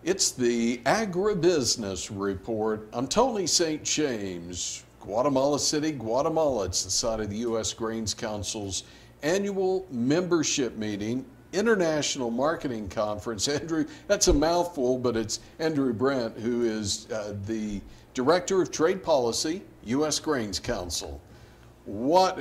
It's the Agribusiness Report. I'm Tony St. James, Guatemala City, Guatemala. It's the site of the U.S. Grains Council's annual membership meeting, International Marketing Conference. Andrew, that's a mouthful, but it's Andrew Brandt, who is the Director of Trade Policy, U.S. Grains Council. What,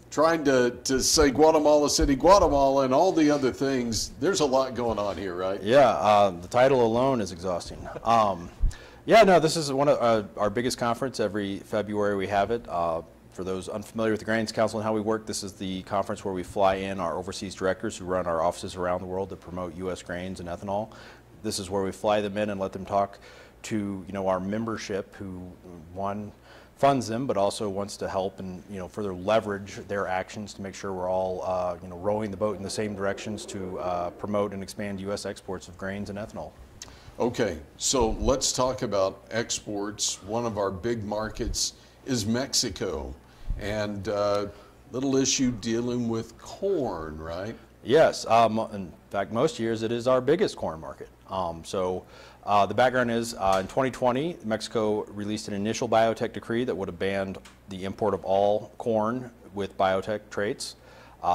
trying to say Guatemala City, Guatemala, and all the other things, there's a lot going on here, right? Yeah, the title alone is exhausting. Yeah, no, this is one of our biggest conference. Every February we have it. For those unfamiliar with the Grains Council and how we work, this is the conference where we fly in our overseas directors who run our offices around the world to promote U.S. grains and ethanol. This is where we fly them in and let them talk to our membership, who funds them, but also wants to help and further leverage their actions to make sure we're all rowing the boat in the same directions to promote and expand U.S. exports of grains and ethanol. Okay, so let's talk about exports. One of our big markets is Mexico, and little issue dealing with corn, right? Yes, in fact, most years it is our biggest corn market. The background is in 2020, Mexico released an initial biotech decree that would have banned the import of all corn with biotech traits.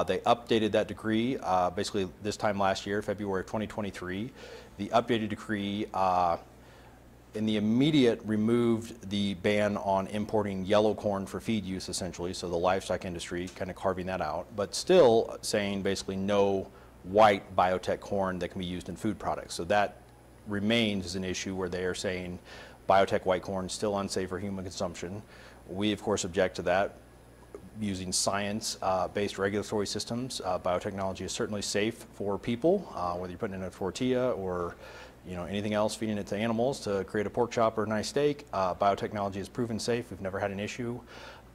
They updated that decree basically this time last year, February of 2023. The updated decree in the immediate removed the ban on importing yellow corn for feed use, essentially, so the livestock industry kind of carving that out, but still saying basically no white biotech corn that can be used in food products. So that remains as an issue where they are saying biotech white corn is still unsafe for human consumption. We, of course, object to that using science-based regulatory systems. Biotechnology is certainly safe for people, whether you're putting in a tortilla or anything else, feeding it to animals to create a pork chop or a nice steak. Biotechnology is proven safe. We've never had an issue.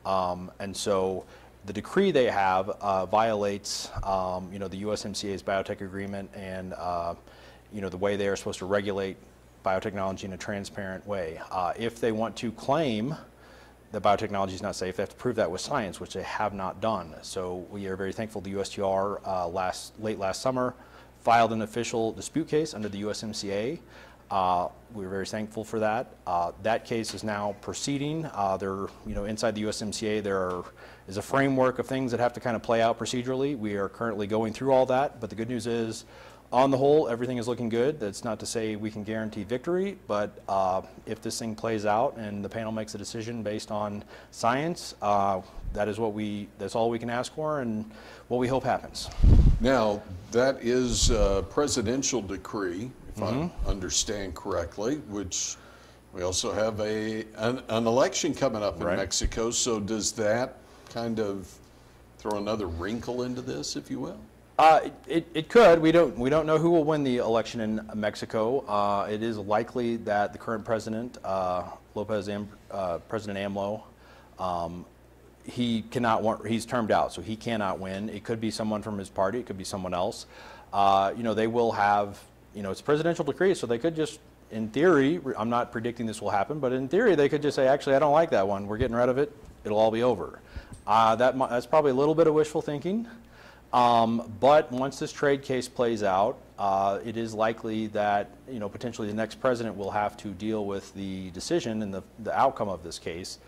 And so the decree they have violates the USMCA's biotech agreement and the way they are supposed to regulate biotechnology in a transparent way. If they want to claim that biotechnology is not safe, they have to prove that with science, which they have not done. So we are very thankful the USTR late last summer filed an official dispute case under the USMCA. We're very thankful for that. That case is now proceeding. Inside the USMCA there is a framework of things that have to kind of play out procedurally. We are currently going through all that, but the good news is, on the whole, everything is looking good. That's not to say we can guarantee victory, but if this thing plays out and the panel makes a decision based on science, that's all we can ask for and what we hope happens. Now, that is a presidential decree, if I understand correctly, which we also have an election coming up in Mexico. So does that kind of throw another wrinkle into this, if you will? It could. We don't know who will win the election in Mexico. It is likely that the current president, President AMLO, he's termed out, so he cannot win. It could be someone from his party. It could be someone else. They will have, it's a presidential decree, so they could just, in theory, I'm not predicting this will happen, but in theory they could just say, actually, I don't like that one. We're getting rid of it. It'll all be over. That's probably a little bit of wishful thinking. But once this trade case plays out, it is likely that potentially the next president will have to deal with the decision and the outcome of this case.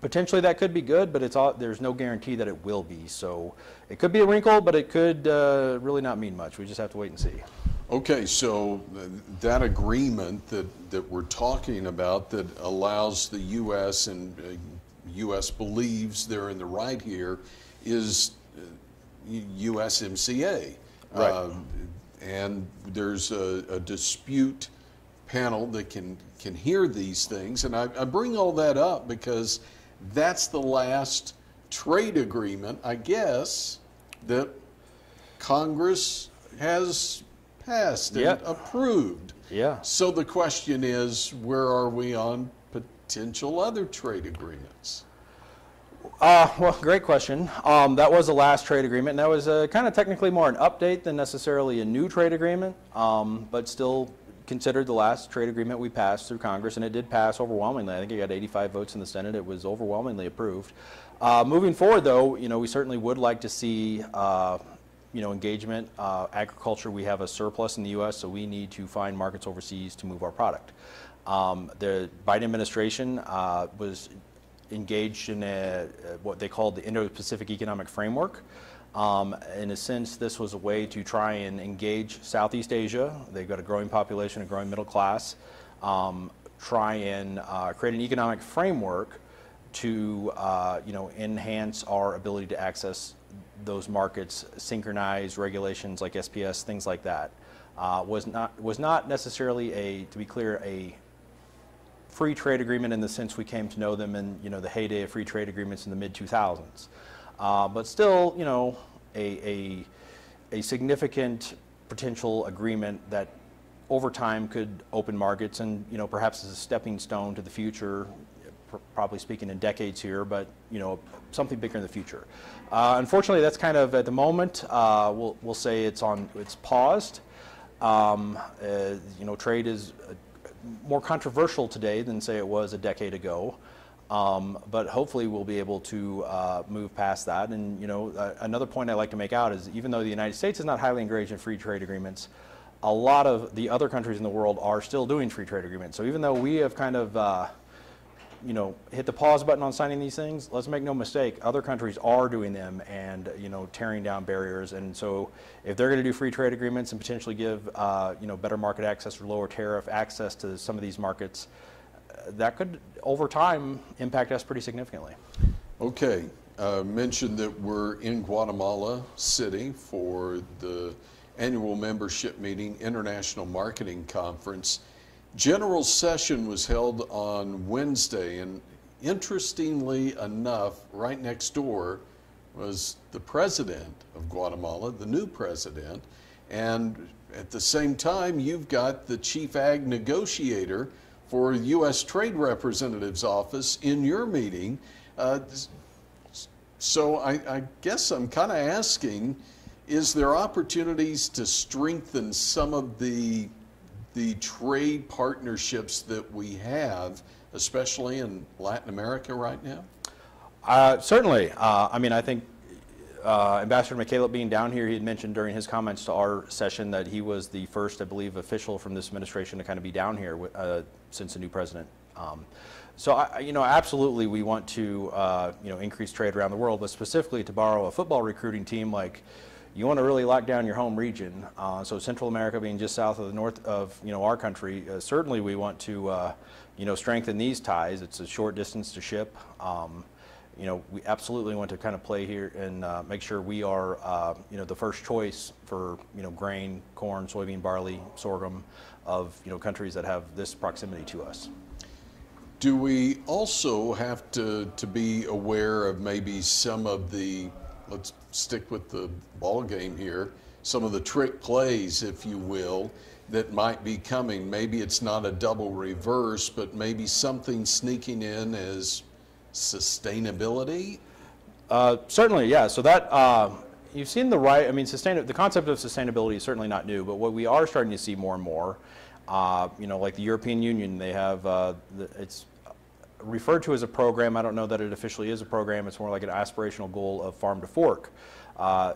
Potentially that could be good, but there's no guarantee that it will be. So it could be a wrinkle, but it could really not mean much. We just have to wait and see. Okay, so that agreement that we're talking about that allows the U.S. and U.S. believes they're in the right here is USMCA. Right. And there's a dispute panel that can hear these things. And I bring all that up because that's the last trade agreement, I guess, that Congress has passed and approved. Yeah. So the question is, where are we on potential other trade agreements? Well, great question. That was the last trade agreement, and that was kind of technically more an update than necessarily a new trade agreement, but still considered the last trade agreement we passed through Congress, and it did pass overwhelmingly. I think it got 85 votes in the Senate. It was overwhelmingly approved. Moving forward, though, we certainly would like to see engagement. Agriculture, we have a surplus in the U.S., so we need to find markets overseas to move our product. The Biden administration was engaged in what they called the Indo-Pacific Economic Framework. In a sense, this was a way to try and engage Southeast Asia. They've got a growing population, a growing middle class. Try and create an economic framework to enhance our ability to access those markets, synchronize regulations like SPS, things like that. Was not necessarily to be clear, a free trade agreement in the sense we came to know them in the heyday of free trade agreements in the mid-2000s. But still, a significant potential agreement that over time could open markets and, perhaps as a stepping stone to the future, probably speaking in decades here, but, something bigger in the future. Unfortunately, that's kind of, at the moment, we'll say it's paused. Trade is more controversial today than, say, it was a decade ago. But hopefully we'll be able to move past that. And another point I'd like to make out is, even though the United States is not highly engaged in free trade agreements, a lot of the other countries in the world are still doing free trade agreements. So even though we have kind of hit the pause button on signing these things, let's make no mistake, other countries are doing them and tearing down barriers. And so if they're going to do free trade agreements and potentially give better market access or lower tariff access to some of these markets, that could, over time, impact us pretty significantly. Okay, mentioned that we're in Guatemala City for the annual membership meeting, International Marketing Conference. General session was held on Wednesday, and interestingly enough, right next door was the president of Guatemala, the new president, and at the same time, you've got the chief ag negotiator for the U.S. Trade Representative's office in your meeting. So I guess I'm kind of asking, is there opportunities to strengthen some of the trade partnerships that we have, especially in Latin America right now? Certainly. I think Ambassador McCaleb being down here, he had mentioned during his comments to our session that he was the first, I believe, official from this administration to kind of be down here since the new president. So absolutely we want to increase trade around the world, but specifically, to borrow a football recruiting team, like, you want to really lock down your home region. So Central America being just south of the north of our country, certainly we want to strengthen these ties. It's a short distance to ship. We absolutely want to kind of play here and make sure we are the first choice for grain, corn, soybean, barley, sorghum of countries that have this proximity to us. Do we also have to be aware of maybe some of the, let's stick with the ball game here, some of the trick plays, if you will, that might be coming? Maybe it's not a double reverse, but maybe something sneaking in as sustainability? Certainly, yeah. So that you've seen the right. The concept of sustainability is certainly not new, but what we are starting to see more and more, like the European Union, they have it's referred to as a program. I don't know that it officially is a program. It's more like an aspirational goal of farm to fork.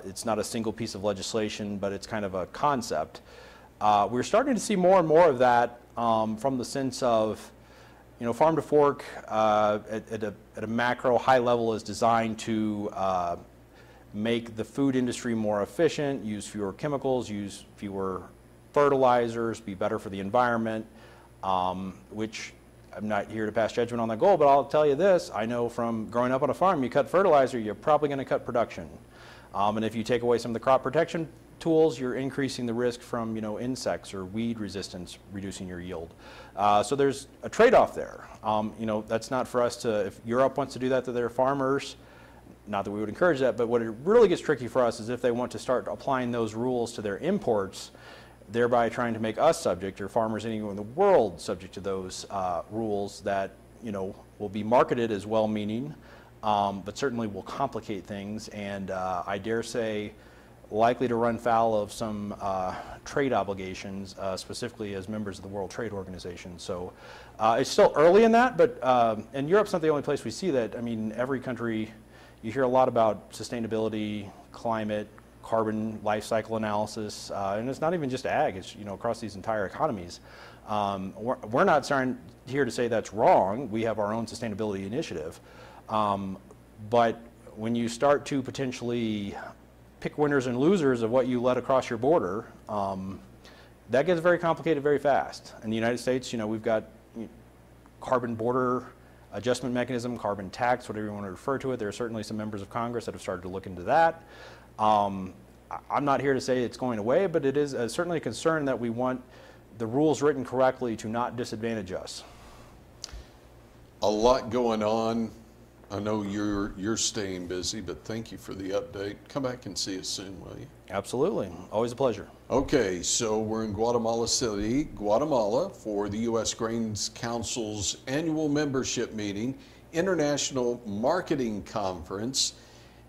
It's not a single piece of legislation, but it's kind of a concept. We're starting to see more and more of that from the sense of, farm to fork at a macro high level is designed to make the food industry more efficient, use fewer chemicals, use fewer fertilizers, be better for the environment, which I'm not here to pass judgment on that goal, but I'll tell you this, I know from growing up on a farm, you cut fertilizer, you're probably going to cut production. And if you take away some of the crop protection tools, you're increasing the risk from insects or weed resistance, reducing your yield. So there's a trade-off there. That's not for us to, if Europe wants to do that to their farmers, not that we would encourage that, but what it really gets tricky for us is if they want to start applying those rules to their imports, thereby trying to make us subject, or farmers anywhere in the world subject to those rules that will be marketed as well-meaning, but certainly will complicate things, and I dare say likely to run foul of some trade obligations, specifically as members of the World Trade Organization. So it's still early in that, but and Europe's not the only place we see that. Every country, you hear a lot about sustainability, climate, carbon life cycle analysis, and it's not even just ag, it's across these entire economies. We're not here to say that's wrong. We have our own sustainability initiative. But when you start to potentially pick winners and losers of what you let across your border, that gets very complicated very fast. In the United States, we've got carbon border adjustment mechanism, carbon tax, whatever you want to refer to it. There are certainly some members of Congress that have started to look into that. I'm not here to say it's going away, but it is certainly a concern that we want the rules written correctly to not disadvantage us. A lot going on. I know you're staying busy, but thank you for the update. Come back and see us soon, will you? Absolutely. Always a pleasure. Okay, so we're in Guatemala City, Guatemala, for the U.S. Grains Council's annual membership meeting, International Marketing Conference,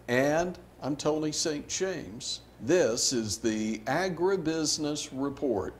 and I'm Tony St. James. This is the Agribusiness Report.